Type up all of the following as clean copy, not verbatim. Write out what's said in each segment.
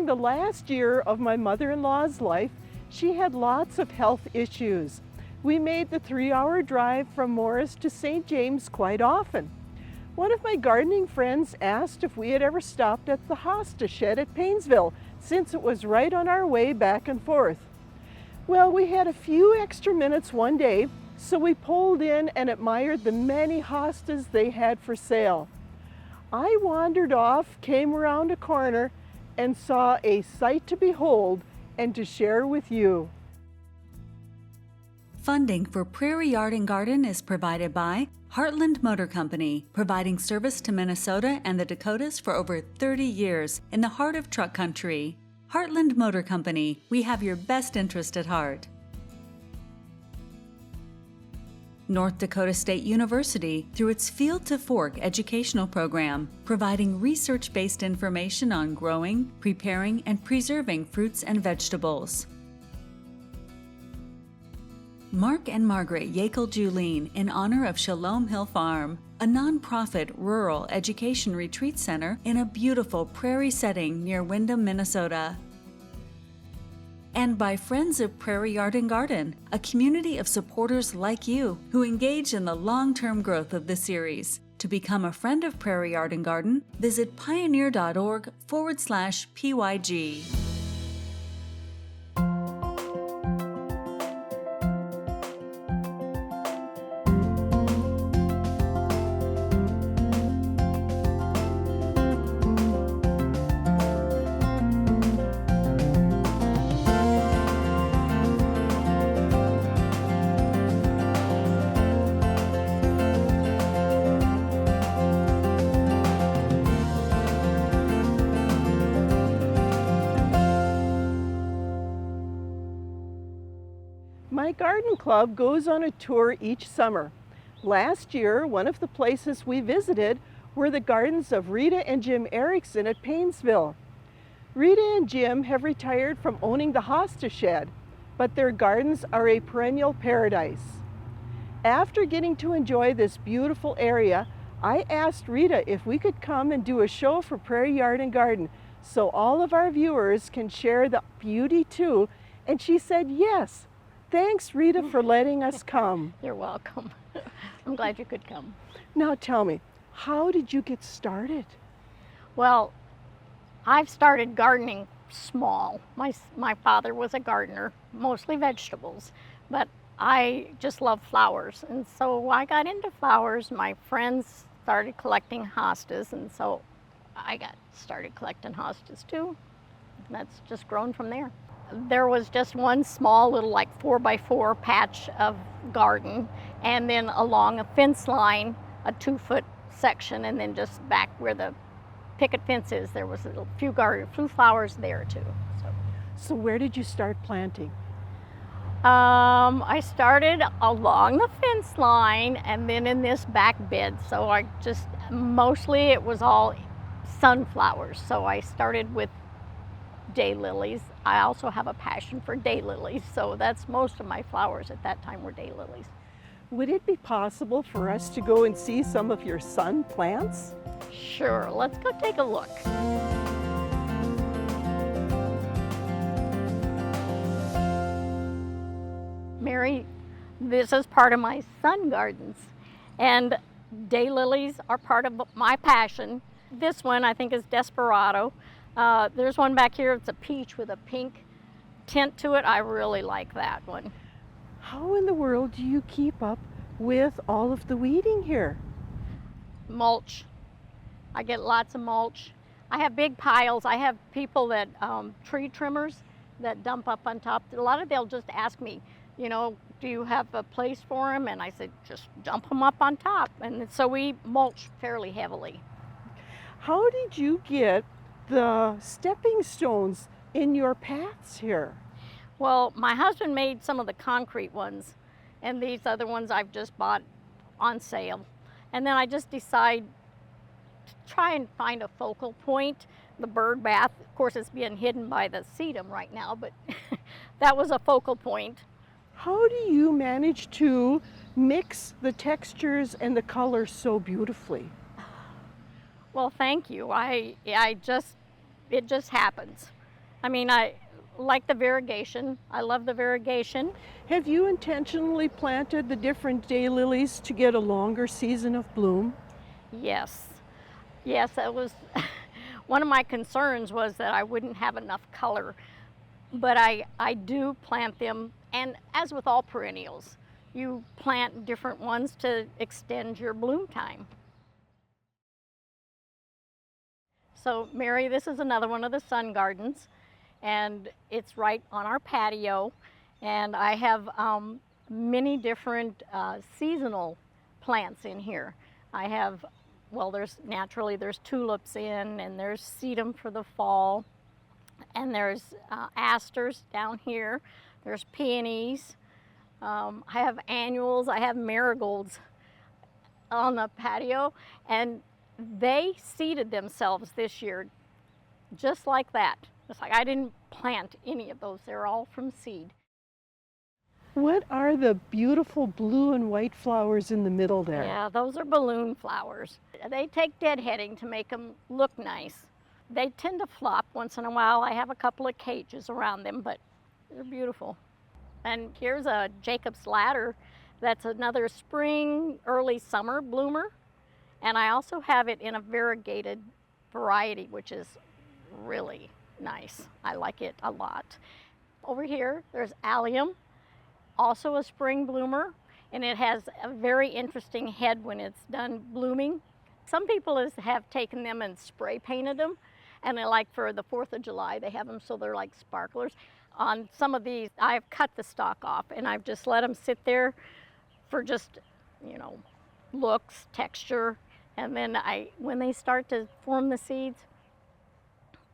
the last year of my mother-in-law's life, she had lots of health issues. We made the 3-hour drive from Morris to St. James quite often. One of my gardening friends asked if we had ever stopped at the Hosta Shed at Paynesville, since it was right on our way back and forth. Well, we had a few extra minutes one day, so we pulled in and admired the many hostas they had for sale. I wandered off, came around a corner, and saw a sight to behold and to share with you. Funding for Prairie Yard Garden is provided by Heartland Motor Company, providing service to Minnesota and the Dakotas for over 30 years in the heart of truck country. Heartland Motor Company, we have your best interest at heart. North Dakota State University, through its Field to Fork educational program, providing research-based information on growing, preparing, and preserving fruits and vegetables. Mark and Margaret Yakel-Julien in honor of Shalom Hill Farm, a nonprofit rural education retreat center in a beautiful prairie setting near Windham, Minnesota. And by Friends of Prairie Yard Garden, a community of supporters like you who engage in the long-term growth of the series. To become a friend of Prairie Yard Garden, visit pioneer.org/PYG. My garden club goes on a tour each summer. Last year, one of the places we visited were the gardens of Rita and Jim Erickson at Paynesville. Rita and Jim have retired from owning the Hosta Shed, but their gardens are a perennial paradise. After getting to enjoy this beautiful area, I asked Rita if we could come and do a show for Prairie Yard Garden so all of our viewers can share the beauty too, and she said yes. Thanks, Rita, for letting us come. You're welcome. I'm glad you could come. Now tell me, how did you get started? Well, I've started gardening small. My father was a gardener, mostly vegetables, but I just love flowers. And so I got into flowers. My friends started collecting hostas, and so I got started collecting hostas too. And that's just grown from there. There was just one small little like 4x4 patch of garden, and then along a fence line, a 2-foot section, and then just back where the picket fence is, there was a few flowers there too. So where did you start planting? I started along the fence line and then in this back bed. So I just, mostly it was all sunflowers. So I started with daylilies. I also have a passion for daylilies, so that's most of my flowers at that time were daylilies. Would it be possible for us to go and see some of your sun plants? Sure, let's go take a look. Mary, this is part of my sun gardens, and daylilies are part of my passion. This one I think is Desperado. There's one back here, it's a peach with a pink tint to it. I really like that one. How in the world do you keep up with all of the weeding here? Mulch. I get lots of mulch. I have big piles. I have people that, tree trimmers that dump up on top. A lot of they'll just ask me, you know, do you have a place for them? And I said, just dump them up on top. And so we mulch fairly heavily. How did you get the stepping stones in your paths here? Well, my husband made some of the concrete ones, and these other ones I've just bought on sale. And then I just decide to try and find a focal point. The bird bath, of course, is being hidden by the sedum right now, but that was a focal point. How do you manage to mix the textures and the colors so beautifully? Well, thank you. It just happens. I mean, I like the variegation. I love the variegation. Have you intentionally planted the different daylilies to get a longer season of bloom? Yes. Yes, that was one of my concerns, was that I wouldn't have enough color. But I do plant them, and as with all perennials, you plant different ones to extend your bloom time. So Mary, this is another one of the sun gardens, and it's right on our patio, and I have many different seasonal plants in here. I have, well, there's tulips in, and there's sedum for the fall, and there's asters down here. There's peonies. I have annuals. I have marigolds on the patio, and they seeded themselves this year just like that. It's like I didn't plant any of those. They're all from seed. What are the beautiful blue and white flowers in the middle there? Yeah, those are balloon flowers. They take deadheading to make them look nice. They tend to flop once in a while. I have a couple of cages around them, but they're beautiful. And here's a Jacob's Ladder. That's another spring, early summer bloomer. And I also have it in a variegated variety, which is really nice. I like it a lot. Over here, there's Allium, also a spring bloomer, and it has a very interesting head when it's done blooming. Some people have taken them and spray painted them, and like for the 4th of July, they have them so they're like sparklers. On some of these, I've cut the stalk off, and I've just let them sit there for just, looks, texture, and then when they start to form the seeds,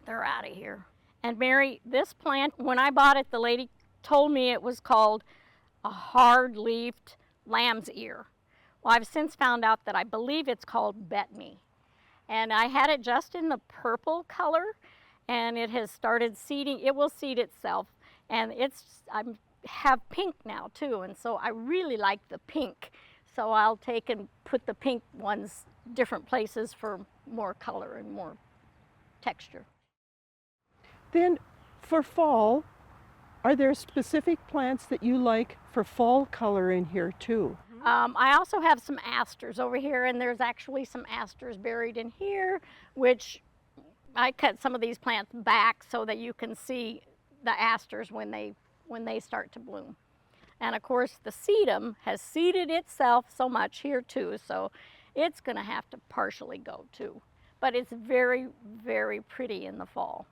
they're out of here. And Mary, this plant, when I bought it, the lady told me it was called a hard-leafed lamb's ear. Well, I've since found out that I believe it's called Betony. And I had it just in the purple color, and it has started seeding. It will seed itself, and I have pink now too, and so I really like the pink. So I'll take and put the pink ones different places for more color and more texture. Then for fall, are there specific plants that you like for fall color in here too? I also have some asters over here, and there's actually some asters buried in here, which I cut some of these plants back so that you can see the asters when they start to bloom. And of course, the sedum has seeded itself so much here too, so it's going to have to partially go too. But it's very, very pretty in the fall.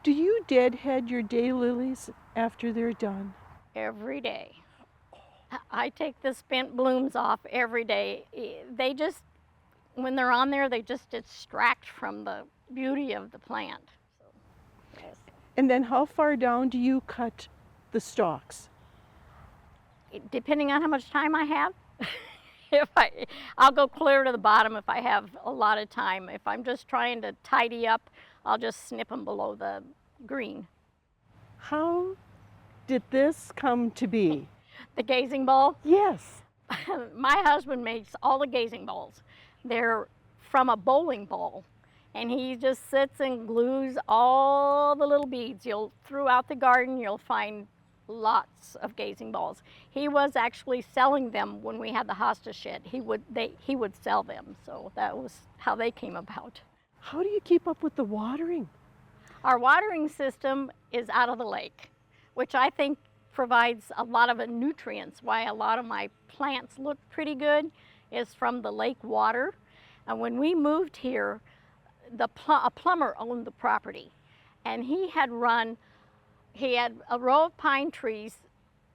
Do you deadhead your daylilies after they're done? Every day. I take the spent blooms off every day. They just, when they're on there, they just distract from the beauty of the plant. So, yes. And then how far down do you cut the stalks? Depending on how much time I have. I'll go clear to the bottom if I have a lot of time. If I'm just trying to tidy up, I'll just snip them below the green. How did this come to be? The gazing ball? Yes. My husband makes all the gazing balls. They're from a bowling ball, and he just sits and glues all the little beads. Throughout the garden, you'll find lots of gazing balls. He was actually selling them when we had the Hosta Shed. He would sell them, so that was how they came about. How do you keep up with the watering? Our watering system is out of the lake, which I think provides a lot of nutrients. Why a lot of my plants look pretty good is from the lake water. And when we moved here, a plumber owned the property, and he had a row of pine trees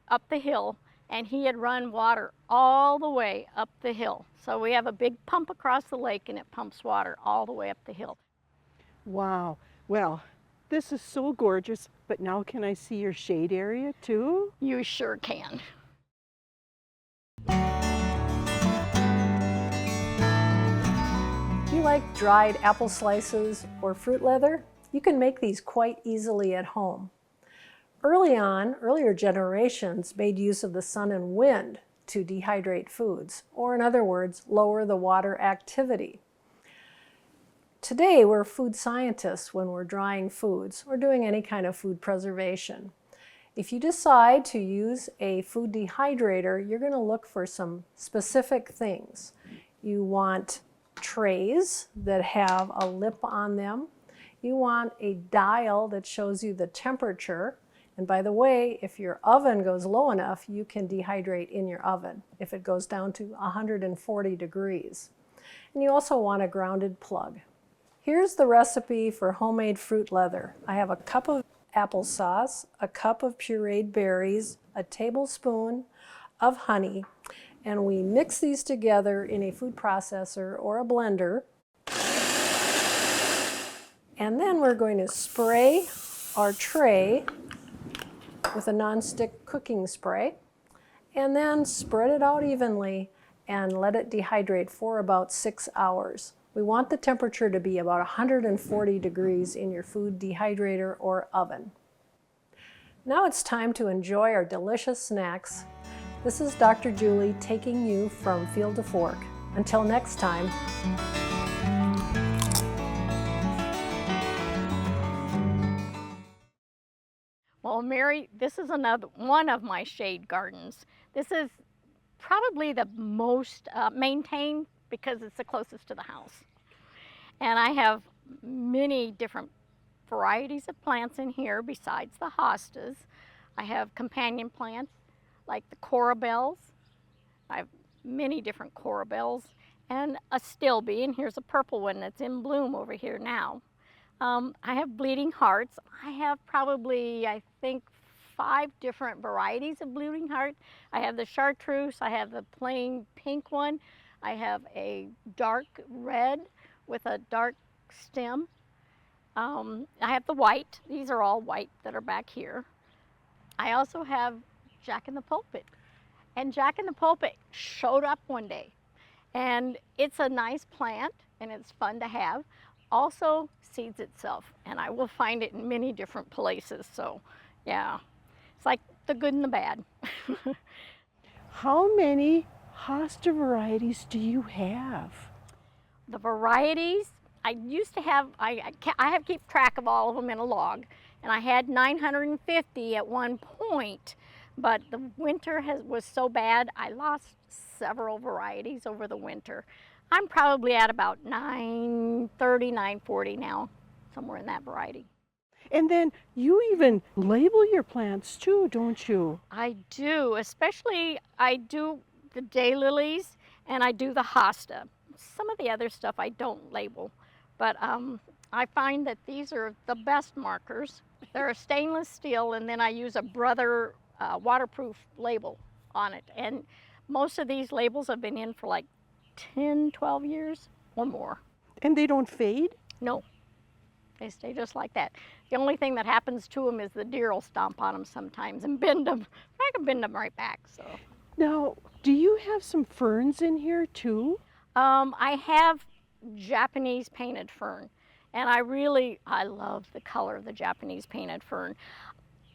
up the hill, and he had run water all the way up the hill. So we have a big pump across the lake, and it pumps water all the way up the hill. Wow. Well, this is so gorgeous, but now can I see your shade area too? You sure can. Do you like dried apple slices or fruit leather? You can make these quite easily at home. Earlier generations made use of the sun and wind to dehydrate foods, or in other words, lower the water activity. today we're food scientists when we're drying foods or doing any kind of food preservation. If you decide to use a food dehydrator, you're going to look for some specific things. You want trays that have a lip on them. You want a dial that shows you the temperature. And by the way, if your oven goes low enough, you can dehydrate in your oven if it goes down to 140 degrees. And you also want a grounded plug. Here's the recipe for homemade fruit leather. I have a cup of applesauce, a cup of pureed berries, a tablespoon of honey, and we mix these together in a food processor or a blender. And then we're going to spray our tray with a nonstick cooking spray, and then spread it out evenly and let it dehydrate for about 6 hours. We want the temperature to be about 140 degrees in your food dehydrator or oven. Now it's time to enjoy our delicious snacks. This is Dr. Julie taking you from field to fork. Until next time. Well, Mary, this is another one of my shade gardens. This is probably the most maintained because it's the closest to the house. And I have many different varieties of plants in here besides the hostas. I have companion plants like the corabells. I have many different corabells and a stilby, and here's a purple one that's in bloom over here now. I have bleeding hearts. I have probably, I think, 5 different varieties of bleeding heart. I have the chartreuse, I have the plain pink one, I have a dark red with a dark stem. I have the white. These are all white that are back here. I also have Jack in the Pulpit. And Jack in the Pulpit showed up one day. And it's a nice plant and it's fun to have. Also seeds itself, and I will find it in many different places. So yeah, it's like the good and the bad. How many hosta varieties do you have? The varieties, I used to have, I have keep track of all of them in a log, and I had 950 at one point, but the winter was so bad, I lost several varieties over the winter. I'm probably at about 930, 940 now, somewhere in that variety. And then you even label your plants too, don't you? I do, especially I do the daylilies and I do the hosta. Some of the other stuff I don't label, but I find that these are the best markers. They're a stainless steel, and then I use a Brother waterproof label on it. And most of these labels have been in for like 10, 12 years or more. And they don't fade? No, they stay just like that. The only thing that happens to them is the deer will stomp on them sometimes and bend them. I can bend them right back, so. Now, do you have some ferns in here too? I have Japanese painted fern, and I love the color of the Japanese painted fern.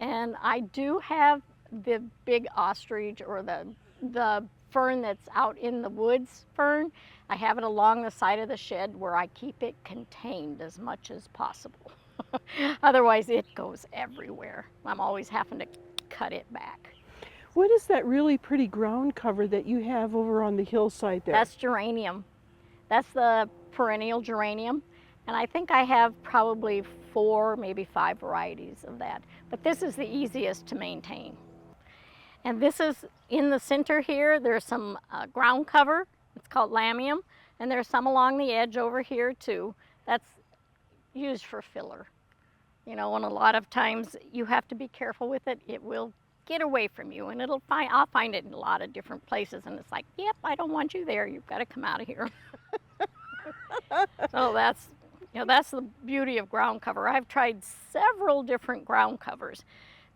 And I do have the big ostrich, or the fern that's out in the woods fern. I have it along the side of the shed where I keep it contained as much as possible. Otherwise it goes everywhere. I'm always having to cut it back. What is that really pretty ground cover that you have over on the hillside there? That's geranium. That's the perennial geranium. And I think I have probably 4, maybe 5 varieties of that. But this is the easiest to maintain. And this is in the center here. There's some ground cover. It's called Allium. And there's some along the edge over here too. That's used for filler. You know, and a lot of times you have to be careful with it. It will get away from you, and I'll find it in a lot of different places, and it's like, yep, I don't want you there. You've got to come out of here. So that's the beauty of ground cover. I've tried several different ground covers.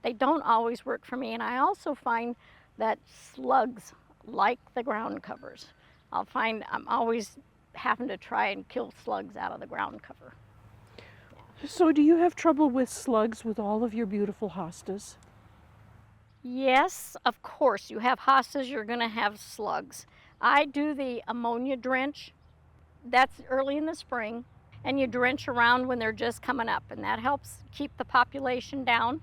They don't always work for me, and I also find that slugs like the ground covers. I'm always having to try and kill slugs out of the ground cover. So do you have trouble with slugs with all of your beautiful hostas? Yes, of course. You have hostas, you're going to have slugs. I do the ammonia drench. That's early in the spring. and you drench around when they're just coming up, and that helps keep the population down.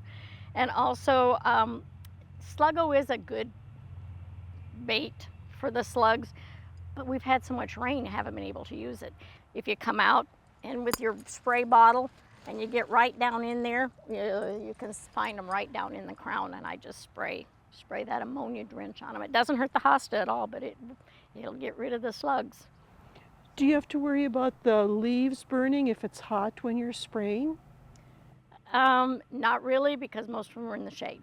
And also, sluggo is a good bait for the slugs, but we've had so much rain, haven't been able to use it. If you come out and with your spray bottle and you get right down in there, you can find them right down in the crown, and I just spray that ammonia drench on them. It doesn't hurt the hosta at all, but it'll get rid of the slugs. Do you have to worry about the leaves burning if it's hot when you're spraying? Not really, because most of them are in the shade.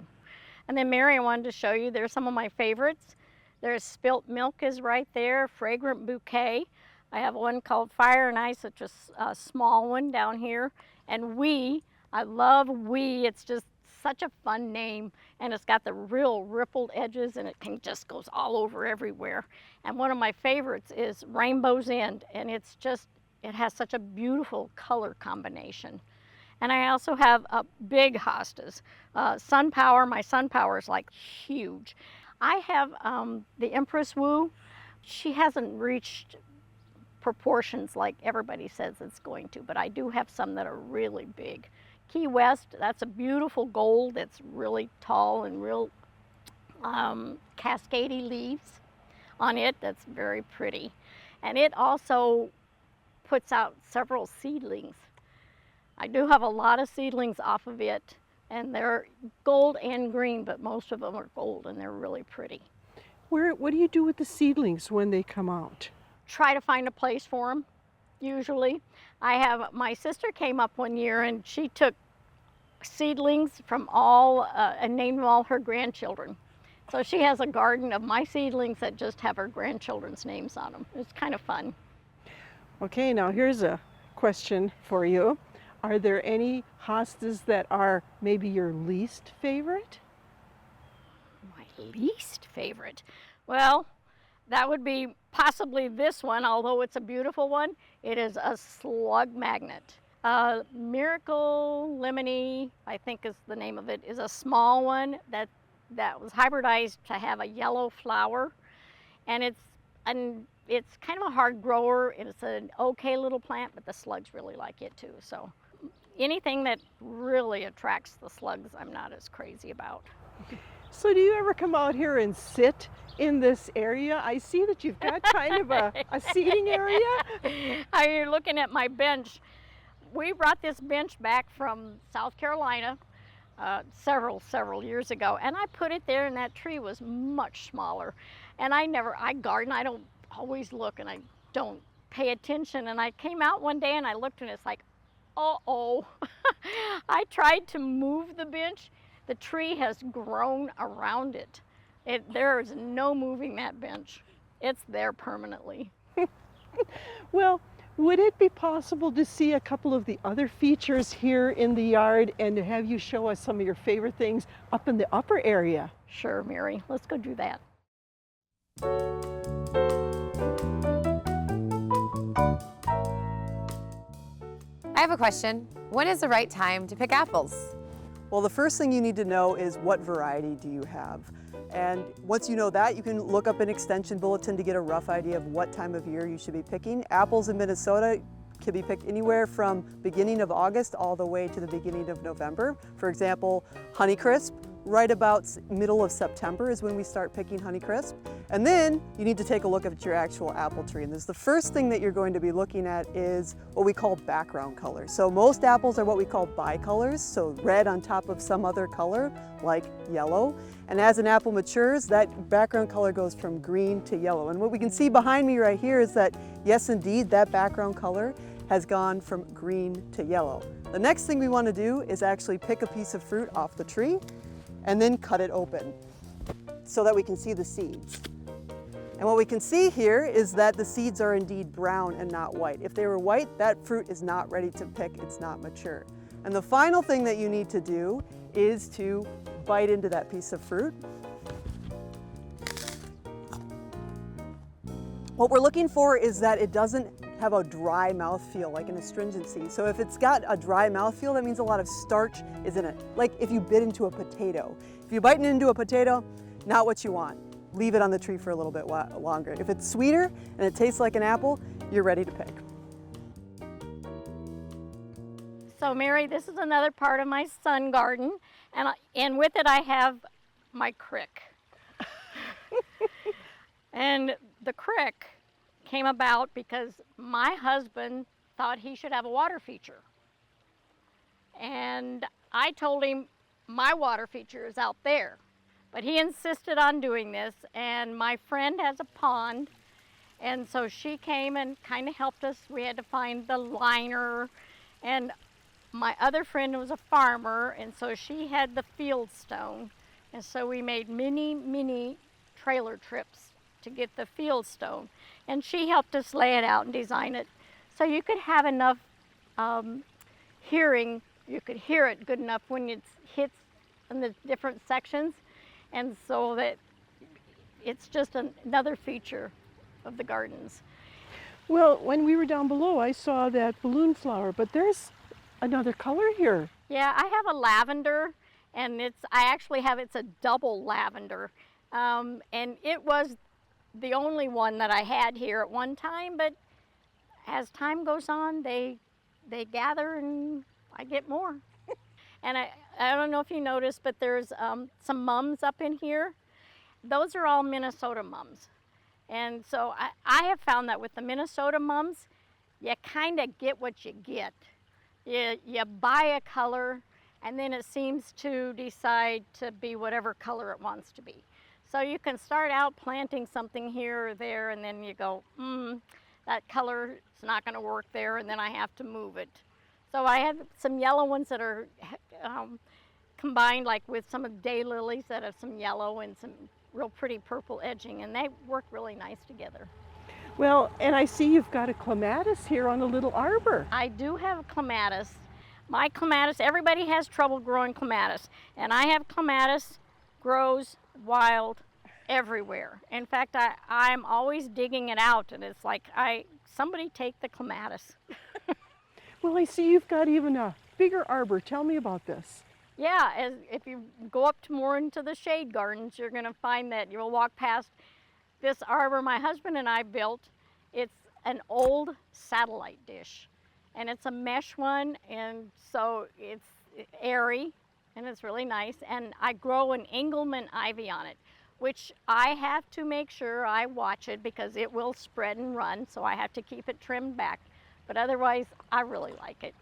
And then Mary, I wanted to show you, there's some of my favorites. There's Spilt Milk is right there, Fragrant Bouquet. I have one called Fire and Ice, which is a small one down here. And I love it's just such a fun name, and it's got the real rippled edges, and it just goes all over everywhere. And one of my favorites is Rainbow's End, and it has such a beautiful color combination. And I also have big hostas. Sunpower, my Sunpower is like huge. I have the Empress Wu. She hasn't reached proportions like everybody says it's going to, but I do have some that are really big. Key West, that's a beautiful gold. It's really tall and real cascadey leaves on it. That's very pretty. And it also puts out several seedlings. I do have a lot of seedlings off of it, and they're gold and green, but most of them are gold, and they're really pretty. What do you do with the seedlings when they come out? Try to find a place for them, usually. My sister came up one year, and she took seedlings from and named them all her grandchildren. So she has a garden of my seedlings that just have her grandchildren's names on them. It's kind of fun. Okay, now here's a question for you. Are there any hostas that are maybe your least favorite? My least favorite? Well, that would be possibly this one, although it's a beautiful one. It is a slug magnet. Miracle Lemony, I think is the name of it, is a small one that was hybridized to have a yellow flower. And it's kind of a hard grower. It's an okay little plant, but the slugs really like it too. So anything that really attracts the slugs, I'm not as crazy about. So do you ever come out here and sit in this area? I see that you've got kind of a seating area. You're looking at my bench. We brought this bench back from South Carolina several years ago, and I put it there, and that tree was much smaller. And I garden, I don't always look, and I don't pay attention. And I came out one day and I looked, and it's like, uh-oh. I tried to move the bench. The tree has grown around it. There is no moving that bench. It's there permanently. Well, would it be possible to see a couple of the other features here in the yard and to have you show us some of your favorite things up in the upper area? Sure, Mary. Let's go do that. I have a question. When is the right time to pick apples? Well, the first thing you need to know is what variety do you have? And once you know that, you can look up an extension bulletin to get a rough idea of what time of year you should be picking. Apples in Minnesota can be picked anywhere from beginning of August all the way to the beginning of November. For example, Honeycrisp, right about middle of September is when we start picking Honeycrisp. And then you need to take a look at your actual apple tree. And this, the first thing that you're going to be looking at is what we call background color. So most apples are what we call bicolors, so red on top of some other color, like yellow. And as an apple matures, that background color goes from green to yellow. And what we can see behind me right here is that, yes, indeed, that background color has gone from green to yellow. The next thing we want to do is actually pick a piece of fruit off the tree and then cut it open so that we can see the seeds. And what we can see here is that the seeds are indeed brown and not white. If they were white, that fruit is not ready to pick, it's not mature. And the final thing that you need to do is to bite into that piece of fruit. What we're looking for is that it doesn't have a dry mouthfeel, like an astringency. So if it's got a dry mouthfeel, that means a lot of starch is in it. Like if you bit into a potato. If you're biting into a potato, not what you want. Leave it on the tree for a little bit longer. If it's sweeter and it tastes like an apple, you're ready to pick. So Mary, this is another part of my sun garden, and with it I have my crick. And the crick came about because my husband thought he should have a water feature. And I told him my water feature is out there. But he insisted on doing this, and my friend has a pond, and so she came and kind of helped us. We had to find the liner, and my other friend was a farmer, and so she had the field stone. And so we made mini trailer trips to get the field stone. And she helped us lay it out and design it so you could have enough hearing. You could hear it good enough when it hits in the different sections. And so that it's just another feature of the gardens. Well, when we were down below, I saw that balloon flower, but there's another color here. Yeah, I have a lavender, and it's a double lavender. And it was the only one that I had here at one time, but as time goes on, they gather and I get more. And I don't know if you noticed, but there's some mums up in here. Those are all Minnesota mums. And so I have found that with the Minnesota mums, you kind of get what you get. You buy a color, and then it seems to decide to be whatever color it wants to be. So you can start out planting something here or there, and then you go, that color is not going to work there, and then I have to move it. So I have some yellow ones that are combined like with some of the daylilies that have some yellow and some real pretty purple edging, and they work really nice together. Well, and I see you've got a clematis here on a little arbor. I do have a clematis. My clematis, everybody has trouble growing clematis, and I have clematis, grows wild everywhere. In fact, I'm always digging it out, and it's like, somebody take the clematis. Well, I see you've got even a bigger arbor. Tell me about this. Yeah, if you go up to more into the shade gardens, you're going to find that you'll walk past this arbor my husband and I built. It's an old satellite dish, and it's a mesh one, and so it's airy, and it's really nice. And I grow an Engelmann ivy on it, which I have to make sure I watch it because it will spread and run, so I have to keep it trimmed back. But otherwise, I really like it.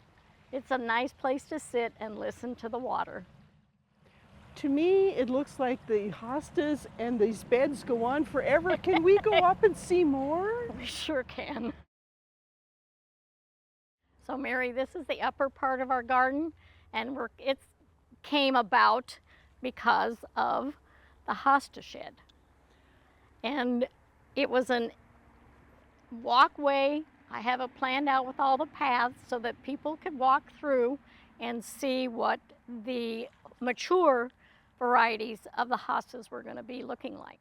It's a nice place to sit and listen to the water. To me, it looks like the hostas and these beds go on forever. Can we go up and see more? We sure can. So Mary, this is the upper part of our garden, and it came about because of the Hosta Shed. And it was an walkway. I have it planned out with all the paths so that people could walk through and see what the mature varieties of the hostas were going to be looking like.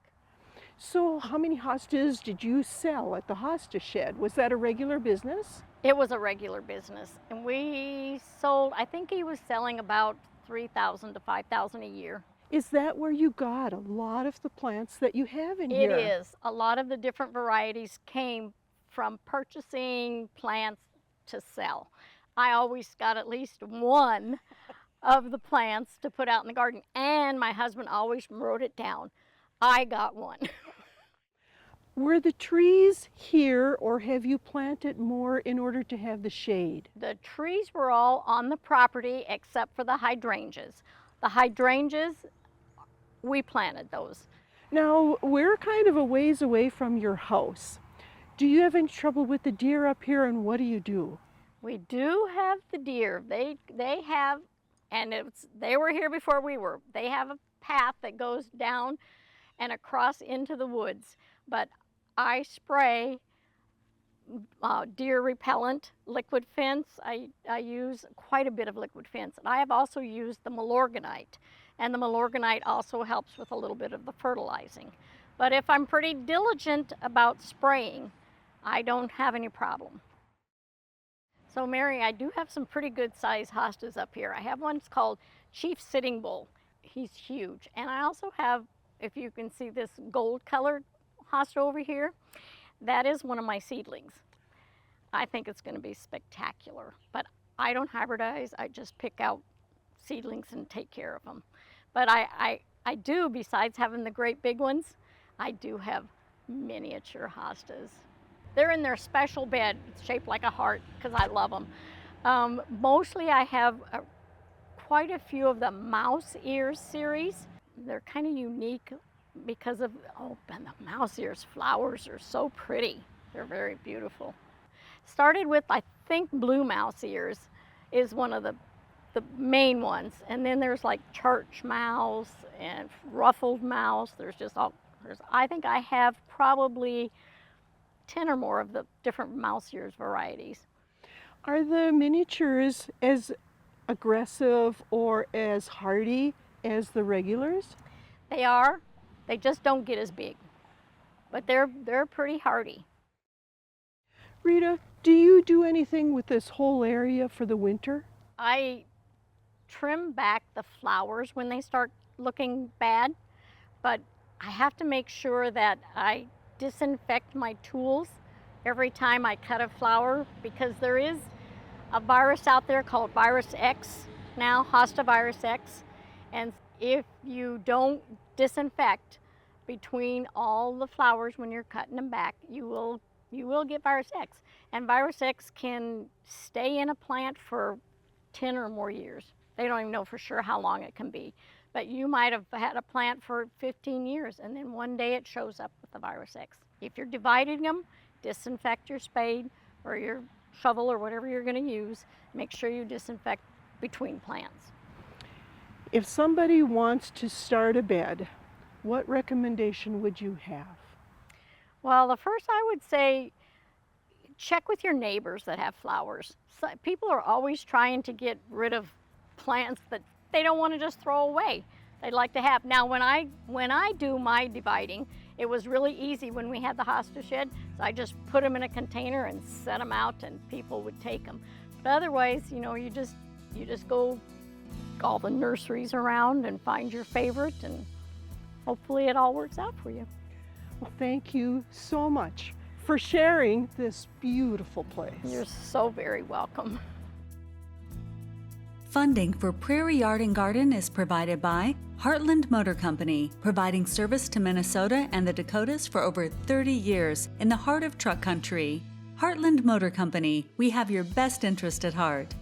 So how many hostas did you sell at the Hosta Shed? Was that a regular business? It was a regular business, and we sold, I think he was selling about 3,000 to 5,000 a year. Is that where you got a lot of the plants that you have in here? It is. A lot of the different varieties came from purchasing plants to sell. I always got at least one of the plants to put out in the garden, and my husband always wrote it down. I got one. Were the trees here, or have you planted more in order to have the shade? The trees were all on the property except for the hydrangeas. The hydrangeas, we planted those. Now, we're kind of a ways away from your house. Do you have any trouble with the deer up here, and what do you do? We do have the deer. They have, and they were here before we were. They have a path that goes down and across into the woods. But I spray deer repellent, liquid fence. I use quite a bit of liquid fence. And I have also used the Milorganite. And the Milorganite also helps with a little bit of the fertilizing. But if I'm pretty diligent about spraying, I don't have any problem. So Mary, I do have some pretty good sized hostas up here. I have one that's called Chief Sitting Bull. He's huge. And I also have, if you can see this gold colored hosta over here, that is one of my seedlings. I think it's going to be spectacular. But I don't hybridize. I just pick out seedlings and take care of them. But I do, besides having the great big ones, I do have miniature hostas. They're in their special bed, shaped like a heart, because I love them. Mostly I have quite a few of the mouse ears series. They're kind of unique because of, and the mouse ears flowers are so pretty. They're very beautiful. Started with, I think, blue mouse ears is one of the main ones. And then there's like church mouse and ruffled mouse. I think I have probably 10 or more of the different mouse ears varieties. Are the miniatures as aggressive or as hardy as the regulars? They are. They just don't get as big. But they're pretty hardy. Rita, do you do anything with this whole area for the winter? I trim back the flowers when they start looking bad, but I have to make sure that I disinfect my tools every time I cut a flower, because there is a virus out there called virus X now, Hosta virus X, and if you don't disinfect between all the flowers when you're cutting them back, you will get virus X. And virus X can stay in a plant for 10 or more years. They don't even know for sure how long it can be. But you might have had a plant for 15 years and then one day it shows up with the virus X. If you're dividing them, disinfect your spade or your shovel or whatever you're going to use. Make sure you disinfect between plants. If somebody wants to start a bed, what recommendation would you have? Well, the first I would say, check with your neighbors that have flowers. People are always trying to get rid of plants that they don't want to just throw away. They'd like to have. Now, when I do my dividing, it was really easy when we had the Hosta Shed. So I just put them in a container and set them out, and people would take them. But otherwise, you just go all the nurseries around and find your favorite, and hopefully it all works out for you. Well, thank you so much for sharing this beautiful place. You're so very welcome. Funding for Prairie Yard Garden is provided by Heartland Motor Company, providing service to Minnesota and the Dakotas for over 30 years in the heart of truck country. Heartland Motor Company, we have your best interest at heart.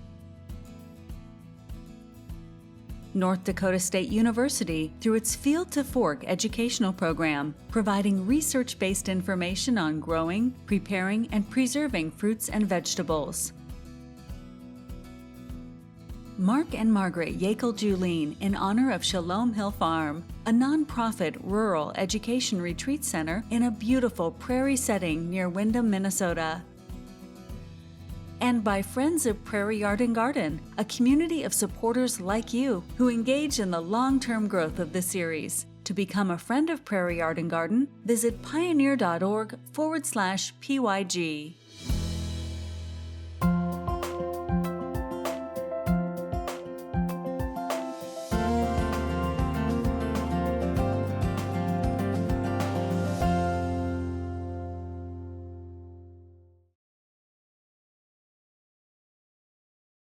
North Dakota State University, through its Field to Fork educational program, providing research-based information on growing, preparing, and preserving fruits and vegetables. Mark and Margaret Yakel-Julien in honor of Shalom Hill Farm, a nonprofit rural education retreat center in a beautiful prairie setting near Windham, Minnesota. And by Friends of Prairie Yard Garden, a community of supporters like you who engage in the long-term growth of the series. To become a friend of Prairie Yard Garden, visit pioneer.org/PYG.